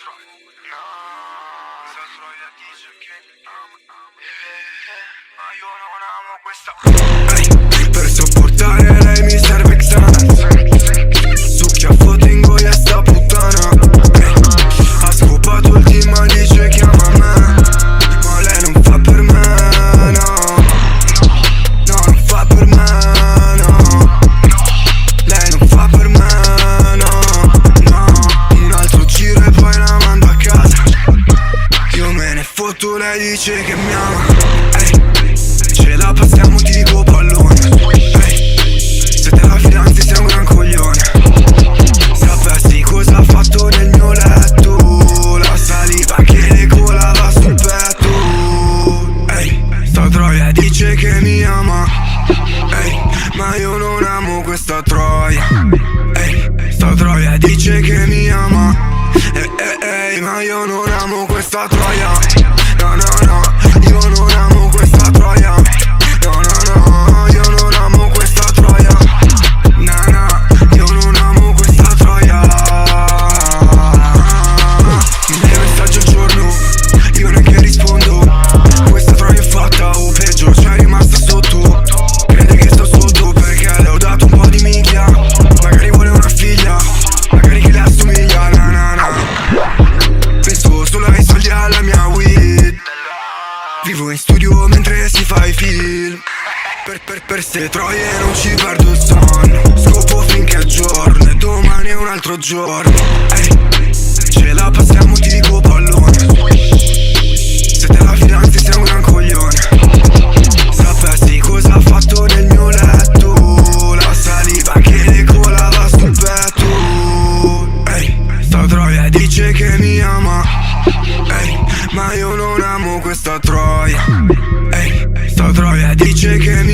troia. No, questa troia dice che mi ama. Ma io non amo questa. Per sopportare lei mi serve Xanax. Succhia foto in goia sta puttana. Ha scopato il team ma dice chiama me. Ma lei non fa per me, no. No, non fa per me, no. Lei non fa per me, no. No, un altro giro e poi la mando a casa. Io me ne fotto, lei dice che mi ama. Ce la passiamo tipo pallone. Se te la fidanzi sei un gran coglione. Sapessi cosa ha fatto nel mio letto. La saliva che le colava sul petto. Sta troia dice che mi ama. Ma io non amo questa troia. Sta troia dice che mi ama. Ma io non amo questa troia. No, no, no, io non amo questa troia. No, no, no, io non amo questa troia. No, no, io non amo questa troia. Mi dai messaggio al giorno, io neanche rispondo. Questa troia è fatta o peggio, c'è rimasta sotto. Crede che sto sotto perché le ho dato un po' di minchia. Magari vuole una figlia, magari che le assomiglia, na na na. Penso solo ai soldi alla mia weed. Vivo in studio mentre si fa i film. Per ste troie non ci perdo il sonno. Scopo finché è giorno e domani è un altro giorno. Ce la passiamo tipo pallone. Se te la fidanzi sei un gran coglione. Sapessi cosa ha fatto nel mio letto. La saliva che le colava sul petto. Sta troia dice che mi ama. Ma io non amo questa troia. Sta troia dice che mi